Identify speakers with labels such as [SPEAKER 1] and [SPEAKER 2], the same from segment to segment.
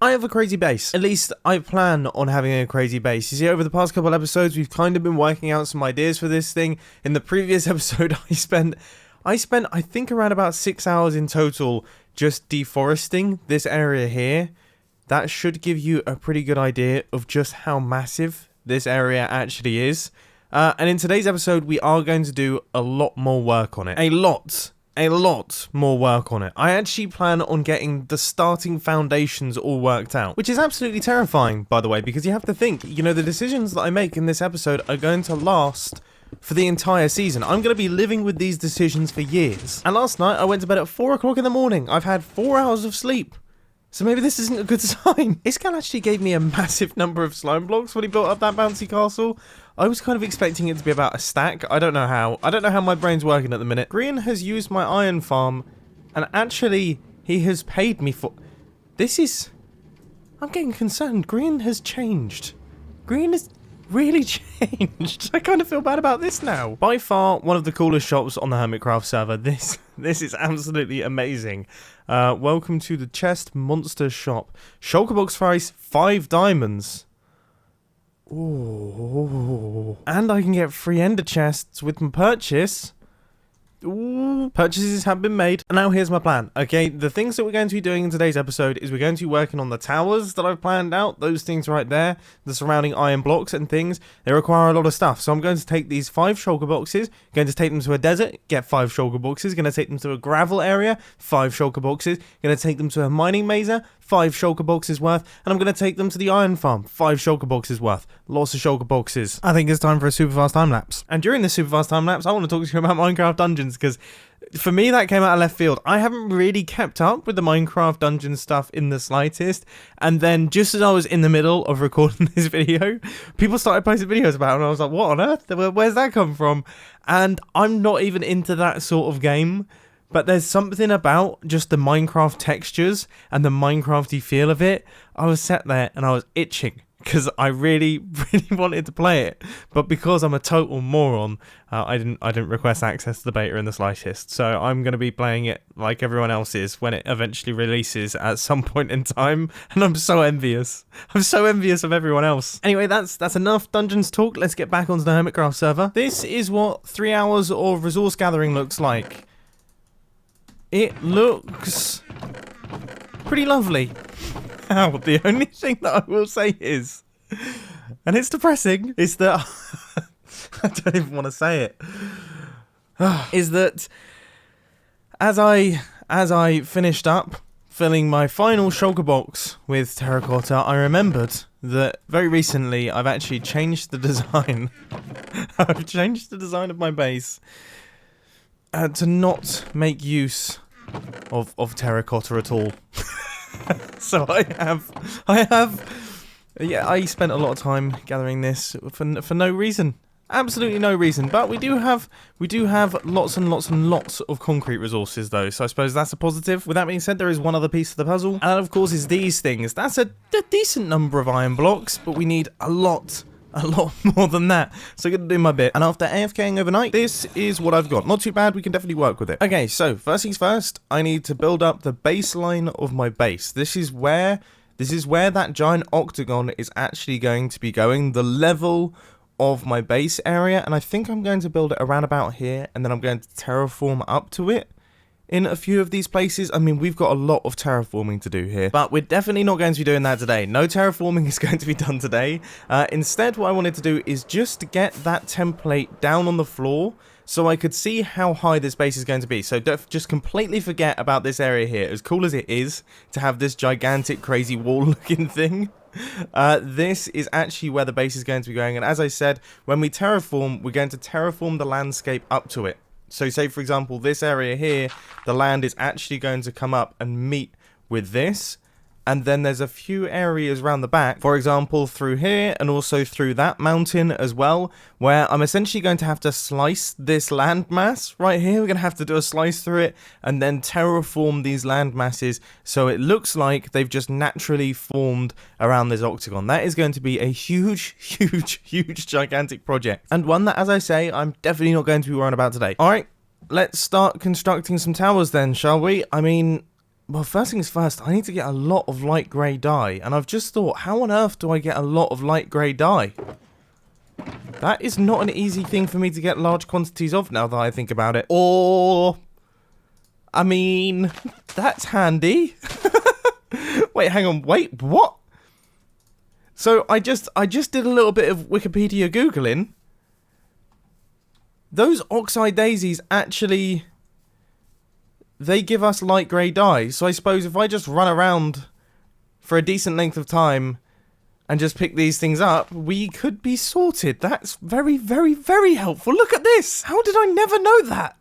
[SPEAKER 1] I have a crazy base. At least I plan on having a crazy base. You see, over the past couple episodes, we've kind of been working out some ideas for this thing. In the previous episode, I spent I think around about 6 hours in total just deforesting this area here. That should give you a pretty good idea of just how massive this area actually is. And in today's episode, we are going to do a lot more work on it. A lot more work on it. I actually plan on getting the starting foundations all worked out, which is absolutely terrifying, by the way, because you have to think, you know, the decisions that I make in this episode are going to last for the entire season. I'm going to be living with these decisions for years. And last night, I went to bed at 4 o'clock in the morning. I've had 4 hours of sleep. So maybe this isn't a good sign. Iskall actually gave me a massive number of slime blocks when he built up that bouncy castle. I was kind of expecting it to be about a stack. I don't know how. I don't know how my brain's working at the minute. Green has used my iron farm, and actually, he has paid me for... This is... I'm getting concerned. Green has changed. Green has really changed. I kind of feel bad about this now. By far, one of the coolest shops on the Hermitcraft server. This is absolutely amazing. Welcome to the Chest Monster Shop. Shulker box price, 5 diamonds. Ooh. And I can get free ender chests with my purchase. Ooh, purchases have been made. And now here's my plan. Okay, the things that we're going to be doing in today's episode is we're going to be working on the towers that I've planned out. Those things right there, the surrounding iron blocks and things, they require a lot of stuff. So I'm going to take these 5 shulker boxes, going to take them to a desert, get 5 shulker boxes, going to take them to a gravel area, 5 shulker boxes, going to take them to a mining mazer, 5 shulker boxes worth, and I'm going to take them to the iron farm, 5 shulker boxes worth. Lots of shulker boxes. I think it's time for a super fast time lapse. And during this super fast time lapse, I want to talk to you about Minecraft Dungeons, because for me that came out of left field. I haven't really kept up with the Minecraft Dungeon stuff in the slightest, and then just as I was in the middle of recording this video, people started posting videos about it, and I was like, what on earth? Where's that come from? And I'm not even into that sort of game. But there's something about just the Minecraft textures and the Minecrafty feel of it. I was sat there and I was itching because I really wanted to play it. But because I'm a total moron, I didn't request access to the beta in the slightest. So I'm going to be playing it like everyone else is when it eventually releases at some point in time. And I'm so envious. I'm so envious of everyone else. Anyway, that's enough Dungeons talk. Let's get back onto the Hermitcraft server. This is what 3 hours of resource gathering looks like. It looks pretty lovely. Now, the only thing that I will say is, and it's depressing, is that I don't even want to say it. Is that as I finished up filling my final shulker box with terracotta, I remembered that very recently I've actually changed the design. I've changed the design of my base. To not make use of terracotta at all. So I spent a lot of time gathering this for no reason. Absolutely no reason. But we do have lots and lots of concrete resources though, so I suppose that's a positive. With that being said, there is one other piece of the puzzle, and that of course is these things. That's a decent number of iron blocks, but we need a lot more than that. So I'm going to do my bit. And after AFKing overnight, this is what I've got. Not too bad. We can definitely work with it. Okay, so first things first, I need to build up the baseline of my base. This is where that giant octagon is actually going to be going. The level of my base area. And I think I'm going to build it around about here. And then I'm going to terraform up to it in a few of these places. I mean, we've got a lot of terraforming to do here, but we're definitely not going to be doing that today. No terraforming is going to be done today. Instead, what I wanted to do is just get that template down on the floor so I could see how high this base is going to be. So just completely forget about this area here. As cool as it is to have this gigantic, crazy wall-looking thing, this is actually where the base is going to be going. And as I said, when we terraform, we're going to terraform the landscape up to it. So say, for example, this area here, the land is actually going to come up and meet with this. And then there's a few areas around the back, for example, through here and also through that mountain as well, where I'm essentially going to have to slice this landmass right here. We're going to have to do a slice through it and then terraform these land masses so it looks like they've just naturally formed around this octagon. That is going to be a huge, gigantic project. And one that, as I say, I'm definitely not going to be worrying about today. All right, let's start constructing some towers then, shall we? I mean, Well, first things first, I need to get a lot of light grey dye. And I've just thought, how on earth do I get a lot of light grey dye? That is not an easy thing for me to get large quantities of now that I think about it. Or... I mean, that's handy. Wait, hang on, wait, what? So I just did a little bit of Wikipedia Googling. Those oxide daisies actually, they give us light grey dye. So I suppose if I just run around for a decent length of time and just pick these things up, we could be sorted. That's very, very, very helpful. Look at this. How did I never know that?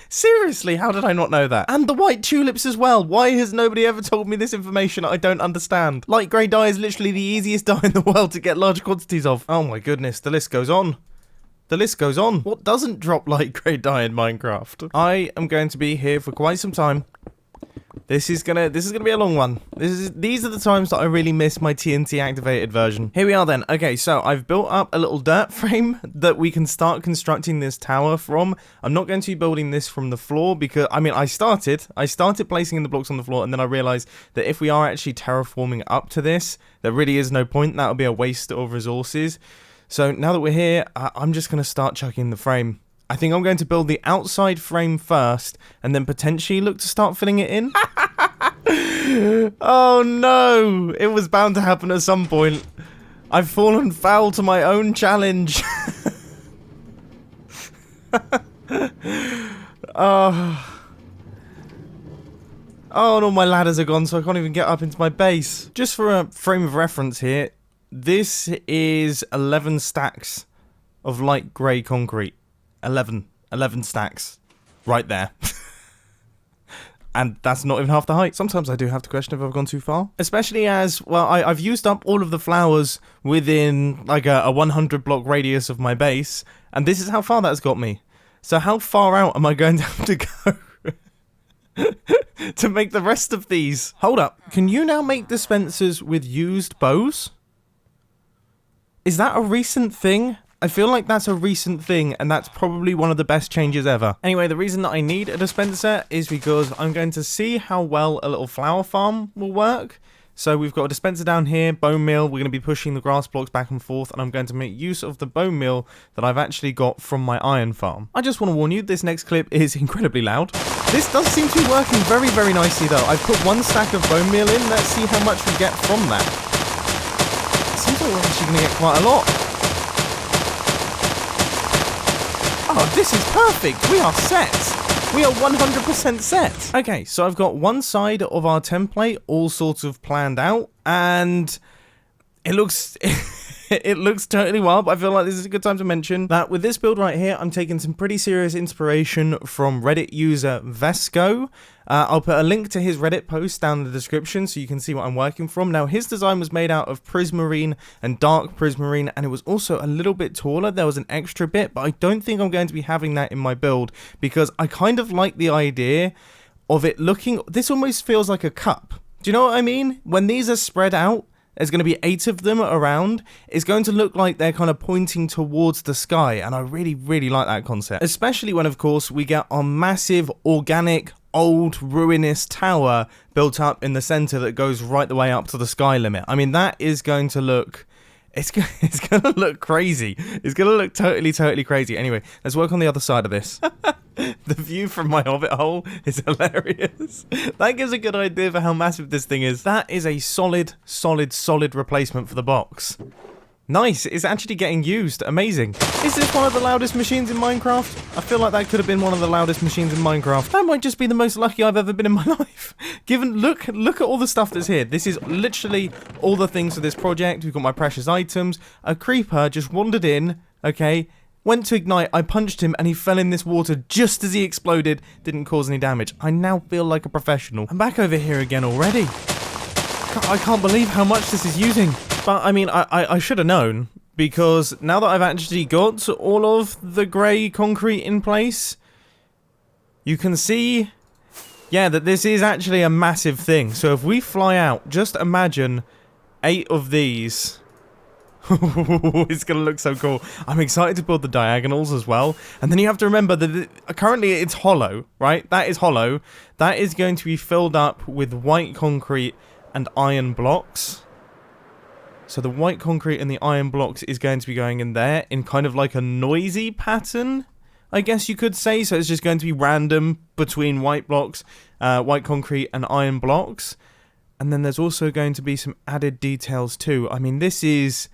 [SPEAKER 1] Seriously, how did I not know that? And the white tulips as well. Why has nobody ever told me this information? I don't understand. Light grey dye is literally the easiest dye in the world to get large quantities of. Oh my goodness, the list goes on. The list goes on. What doesn't drop light grey dye in Minecraft? I am going to be here for quite some time. This is gonna be a long one. These are the times that I really miss my TNT activated version. Here we are then. Okay, so I've built up a little dirt frame that we can start constructing this tower from. I'm not going to be building this from the floor because, I mean, I started placing in the blocks on the floor, and then I realized that if we are actually terraforming up to this, there really is no point. That would be a waste of resources. So now that we're here, I'm just gonna start chucking the frame. I think I'm going to build the outside frame first, and then potentially look to start filling it in. Oh no! It was bound to happen at some point. I've fallen foul to my own challenge. Oh, and all my ladders are gone, so I can't even get up into my base. Just for a frame of reference here, this is 11 stacks of light grey concrete. 11 stacks right there. And that's not even half the height. Sometimes I do have to question if I've gone too far. Especially as, well, I've used up all of the flowers within like a 100 block radius of my base. And this is how far that's got me. So how far out am I going to have to go to make the rest of these? Hold up. Can you now make dispensers with used bows? Is that a recent thing? I feel like that's a recent thing, and that's probably one of the best changes ever. Anyway, the reason that I need a dispenser is because I'm going to see how well a little flower farm will work. So we've got a dispenser down here, bone meal, we're going to be pushing the grass blocks back and forth, and I'm going to make use of the bone meal that I've actually got from my iron farm. I just want to warn you, this next clip is incredibly loud. This does seem to be working very, very nicely though. I've put 1 stack of bone meal in, let's see how much we get from that. It seems like we're actually going to get quite a lot. Oh, this is perfect. We are set. We are 100% set. Okay, so I've got one side of our template all sorts of planned out, and it looks it looks totally wild, but I feel like this is a good time to mention that with this build right here, I'm taking some pretty serious inspiration from Reddit user Vesco. I'll put a link to his Reddit post down in the description so you can see what I'm working from. Now, his design was made out of prismarine and dark prismarine, and it was also a little bit taller. There was an extra bit, but I don't think I'm going to be having that in my build because I kind of like the idea of it looking... This almost feels like a cup. Do you know what I mean? When these are spread out, there's going to be 8 of them around. It's going to look like they're kind of pointing towards the sky, and I really, really like that concept. Especially when, of course, we get our massive, organic, old, ruinous tower built up in the center that goes right the way up to the sky limit. I mean, that is going to look... It's going to look crazy. It's going to look totally crazy. Anyway, let's work on the other side of this. The view from my hobbit hole is hilarious. That gives a good idea for how massive this thing is. That is a solid replacement for the box. Nice, it's actually getting used. Amazing. Is this one of the loudest machines in Minecraft? I feel like that could have been one of the loudest machines in Minecraft. That might just be the most lucky I've ever been in my life. Given, look at all the stuff that's here. This is literally all the things for this project. We've got my precious items. A creeper just wandered in, okay, went to ignite, I punched him, and he fell in this water just as he exploded. Didn't cause any damage. I now feel like a professional. I'm back over here again already. I can't believe how much this is using. But, I mean, I should have known, because now that I've actually got all of the grey concrete in place, you can see, yeah, that this is actually a massive thing. So if we fly out, just imagine 8 of these It's going to look so cool. I'm excited to build the diagonals as well. And then you have to remember that currently it's hollow, right? That is hollow. That is going to be filled up with white concrete and iron blocks. So the white concrete and the iron blocks is going to be going in there in kind of like a noisy pattern, I guess you could say. So it's just going to be random between white blocks, white concrete and iron blocks. And then there's also going to be some added details too. I mean, this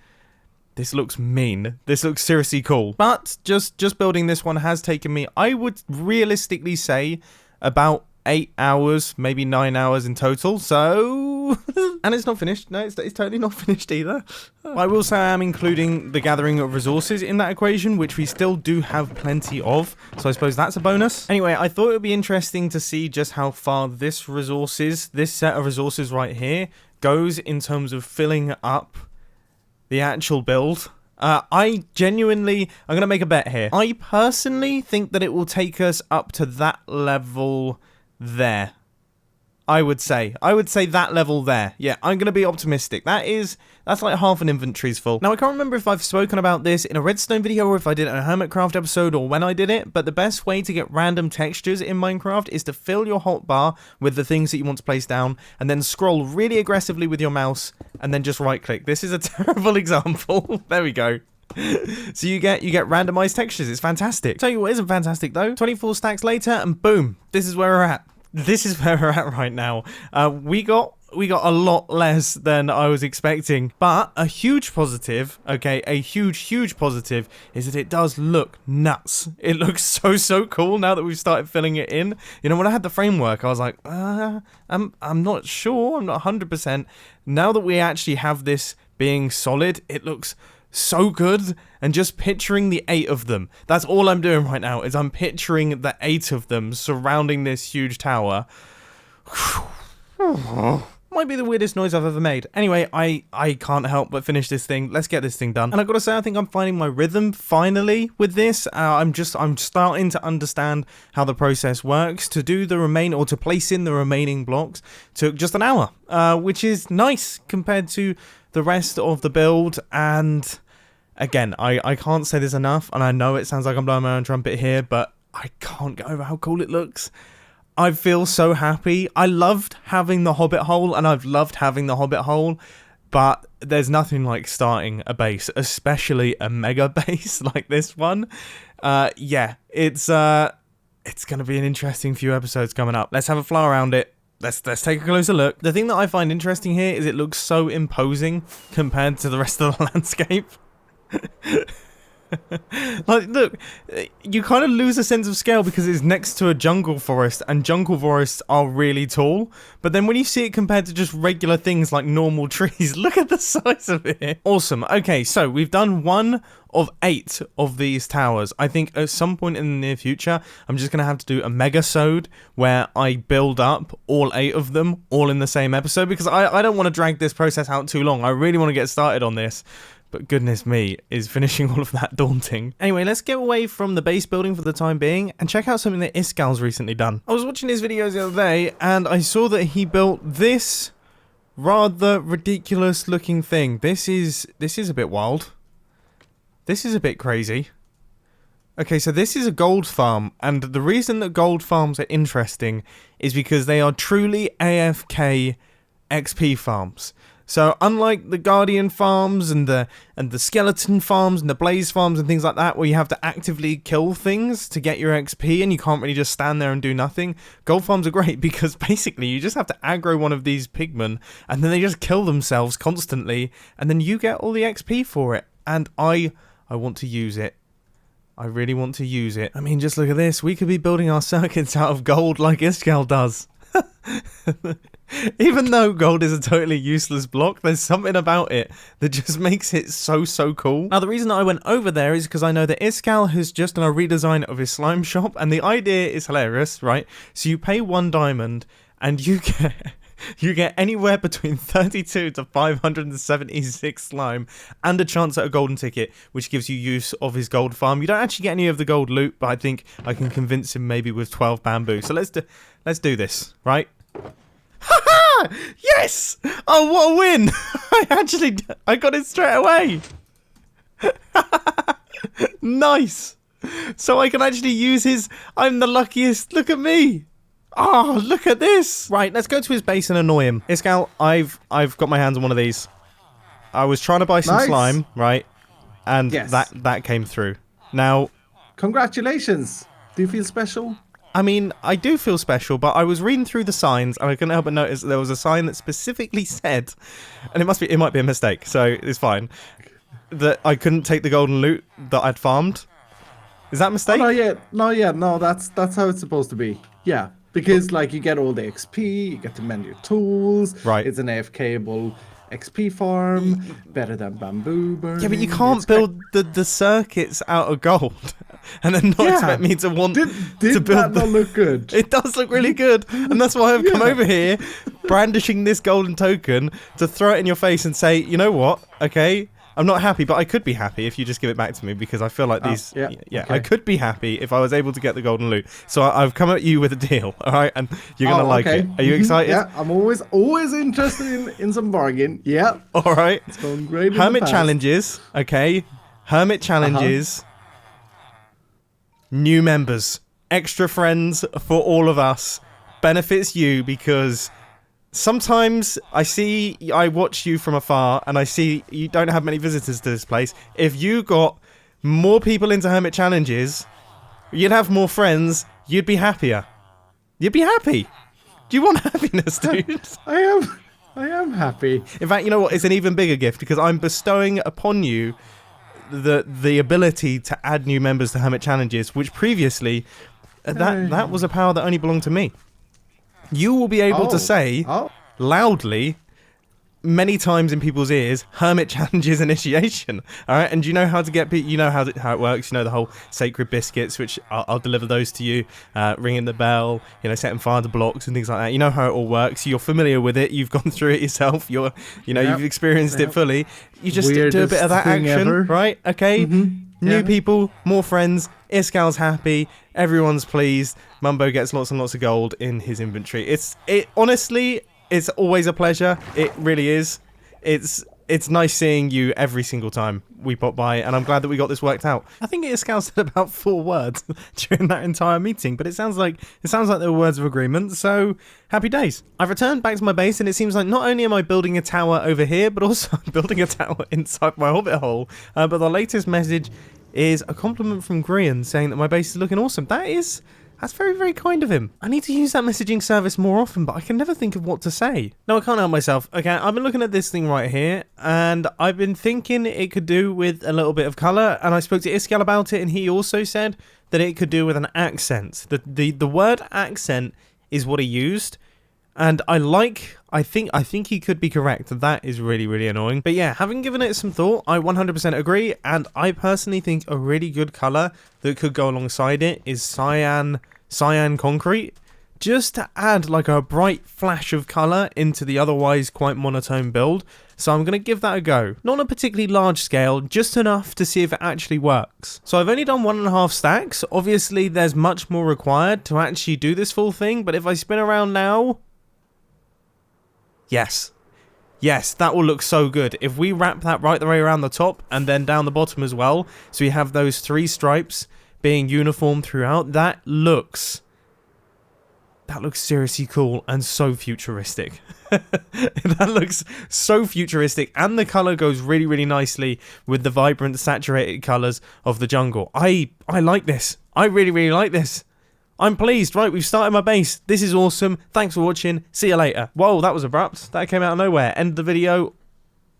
[SPEAKER 1] looks mean. This looks seriously cool. But just building this one has taken me, I would realistically say, about 8 hours, maybe 9 hours in total. So, and it's not finished. No, it's totally not finished either. I will say I am including the gathering of resources in that equation, which we still do have plenty of. So I suppose that's a bonus. Anyway, I thought it would be interesting to see just how far this set of resources right here goes in terms of filling up the actual build. I'm going to make a bet here. I personally think that it will take us up to that level there. I would say that level there. Yeah, I'm going to be optimistic. That's like half an inventory's full. Now, I can't remember if I've spoken about this in a redstone video or if I did it in a Hermitcraft episode or when I did it, but the best way to get random textures in Minecraft is to fill your hotbar with the things that you want to place down and then scroll really aggressively with your mouse and then just right click. This is a terrible example. There we go. So you get randomized textures. It's fantastic. Tell you what isn't fantastic though. 24 stacks later and boom, this is where we're at. This is where we're at right now. We got a lot less than I was expecting, but a huge positive, okay, a huge positive is that it does look nuts. It looks so cool now that we've started filling it in. You know, when I had the framework, I was like, I'm not sure, I'm not 100%. Now that we actually have this being solid, it looks so good. And just picturing the 8 of them, that's all I'm doing right now, is I'm picturing the 8 of them surrounding this huge tower. Might be the weirdest noise I've ever made. Anyway, I can't help but finish this thing. Let's get this thing done. And I've got to say, I think I'm finding my rhythm finally with this. I'm starting to understand how the process works. To do to place in the remaining blocks took just an hour, which is nice compared to the rest of the build. And again, I can't say this enough, and I know it sounds like I'm blowing my own trumpet here, but I can't get over how cool it looks. I feel so happy. I loved having the Hobbit hole, and I've loved having the Hobbit hole, but there's nothing like starting a base, especially a mega base like this one. Yeah, it's going to be an interesting few episodes coming up. Let's have a fly around it. Let's take a closer look. The thing that I find interesting here is it looks so imposing compared to the rest of the landscape. Like, look, you kind of lose a sense of scale because it's next to a jungle forest, and jungle forests are really tall. But then when you see it compared to just regular things like normal trees, look at the size of it. Awesome. Okay, so we've done 1 of 8 of these towers. I think at some point in the near future, I'm just going to have to do a mega-sode where I build up all 8 of them all in the same episode, because I don't want to drag this process out too long. I really want to get started on this. But goodness me, is finishing all of that daunting. Anyway, let's get away from the base building for the time being and check out something that Iskall's recently done. I was watching his videos the other day and I saw that he built this rather ridiculous looking thing. This is a bit wild. This is a bit crazy. Okay, so this is a gold farm, and the reason that gold farms are interesting is because they are truly AFK XP farms. So unlike the Guardian farms and the skeleton farms and the blaze farms and things like that, where you have to actively kill things to get your XP and you can't really just stand there and do nothing, gold farms are great because basically you just have to aggro one of these pigmen and then they just kill themselves constantly and then you get all the XP for it. And I want to use it. I really want to use it. I mean, just look at this. We could be building our circuits out of gold like Iskall does. Even though gold is a totally useless block, there's something about it that just makes it so cool. Now, the reason I went over there is because I know that Iskall has just done a redesign of his slime shop, and the idea is hilarious, right? So you pay 1 diamond, and you get anywhere between 32 to 576 slime and a chance at a golden ticket, which gives you use of his gold farm. You don't actually get any of the gold loot, but I think I can convince him maybe with 12 bamboo. So let's do this, right? Haha! Yes! Oh, what a win! I got it straight away. Nice. So I can actually use his... I'm the luckiest. Look at me. Oh, look at this. Right, let's go to his base and annoy him. Iskall, I've got my hands on one of these. I was trying to buy some slime, right? And that came through. Now...
[SPEAKER 2] Congratulations. Do you feel special?
[SPEAKER 1] I mean, I do feel special, but I was reading through the signs and I couldn't help but notice that there was a sign that specifically said, and it might be a mistake, so it's fine, that I couldn't take the golden loot that I'd farmed. Is that a mistake?
[SPEAKER 2] Oh, no, that's how it's supposed to be. Yeah, because like you get all the XP, you get to mend your tools.
[SPEAKER 1] Right.
[SPEAKER 2] It's an AFK-able XP farm, better than bamboo burning.
[SPEAKER 1] Yeah, but you can't build the circuits out of gold and then not expect me to want to build
[SPEAKER 2] that not look good?
[SPEAKER 1] It does look really good, and that's why I've come over here brandishing this golden token to throw it in your face and say, you know what, okay, I'm not happy, but I could be happy if you just give it back to me, because I feel like these... Okay. I could be happy if I was able to get the golden loot. So I've come at you with a deal, all right? And you're going to like it. Are you excited?
[SPEAKER 2] Yeah, I'm always interested in some bargain. Yeah.
[SPEAKER 1] All right.
[SPEAKER 2] It's going great.
[SPEAKER 1] Hermit challenges, okay? Hermit challenges. New members. Extra friends for all of us. Benefits you because... Sometimes I watch you from afar and I see you don't have many visitors to this place. If you got more people into Hermit Challenges, you'd have more friends, you'd be happier. You'd be happy. Do you want happiness, dude?
[SPEAKER 2] I am happy.
[SPEAKER 1] In fact, you know what? It's an even bigger gift because I'm bestowing upon you the ability to add new members to Hermit Challenges, which previously, that was a power that only belonged to me. You will be able to say loudly many times in people's ears, Hermit Challenges initiation. All right, and you know how to get you know how it works. You know the whole sacred biscuits, which I'll deliver those to you. Ringing the bell, setting fire to blocks and things like that. You know how it all works. You're familiar with it. You've gone through it yourself. You've experienced it fully. You just do a bit of that action, right? Okay. New people, more friends. Iskall's happy. Everyone's pleased. Mumbo gets lots and lots of gold in his inventory. Honestly, it's always a pleasure. It really is. It's nice seeing you every single time we pop by, and I'm glad that we got this worked out. I think Iskall said about 4 words during that entire meeting, but it sounds like there were words of agreement, so happy days. I've returned back to my base, and it seems like not only am I building a tower over here, but also I'm building a tower inside my hobbit hole. But the latest message is a compliment from Grian saying that my base is looking awesome. That's very, very kind of him. I need to use that messaging service more often, but I can never think of what to say. No, I can't help myself. Okay, I've been looking at this thing right here, and I've been thinking it could do with a little bit of colour, and I spoke to Iskall about it, and he also said that it could do with an accent. The word accent is what he used, and I think he could be correct. That is really, really annoying. But yeah, having given it some thought, I 100% agree, and I personally think a really good colour that could go alongside it is cyan concrete, just to add like a bright flash of colour into the otherwise quite monotone build. So I'm going to give that a go. Not on a particularly large scale, just enough to see if it actually works. So I've only done 1.5 stacks. Obviously there's much more required to actually do this full thing, but if I spin around now... Yes, that will look so good. If we wrap that right the way around the top and then down the bottom as well, so we have those 3 stripes being uniform throughout, that looks seriously cool and so futuristic. That looks so futuristic, and the colour goes really, really nicely with the vibrant, saturated colours of the jungle. I like this. I really, really like this. I'm pleased. Right, we've started my base. This is awesome. Thanks for watching. See you later. Whoa, that was abrupt. That came out of nowhere. End the video.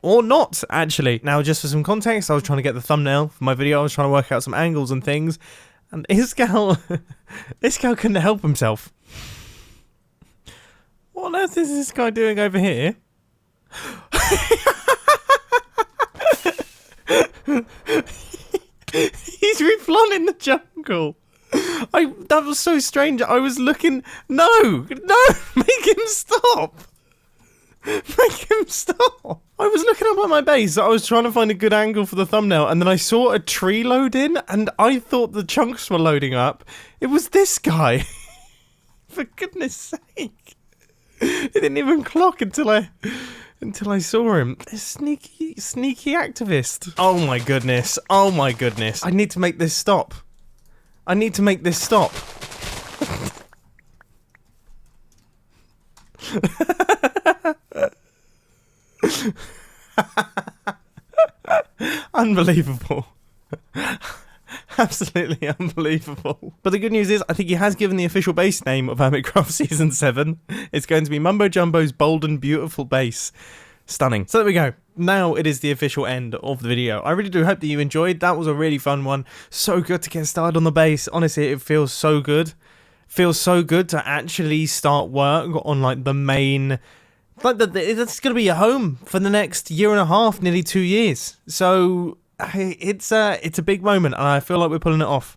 [SPEAKER 1] Or not, actually. Now, just for some context, I was trying to get the thumbnail for my video. I was trying to work out some angles and things. And Iskall couldn't help himself. What on earth is this guy doing over here? He's replanting the jungle. That was so strange. I was looking... No! Make him stop! Make him stop! I was looking up at my base. I was trying to find a good angle for the thumbnail, and then I saw a tree load in, and I thought the chunks were loading up. It was this guy. For goodness sake. It didn't even clock until Until I saw him. This sneaky activist. Oh my goodness. Oh my goodness. I need to make this stop. I need to make this stop. Unbelievable. Absolutely unbelievable. But the good news is, I think he has given the official base name of Hermitcraft Season 7. It's going to be Mumbo Jumbo's Bold and Beautiful Base. Stunning. So there we go. Now it is the official end of the video. I really do hope that you enjoyed. That was a really fun one. So good to get started on the base. Honestly, it feels so good. Feels so good to actually start work on like the main... Like it's going to be your home for the next year and a half, nearly 2 years. So... It's a big moment, and I feel like we're pulling it off.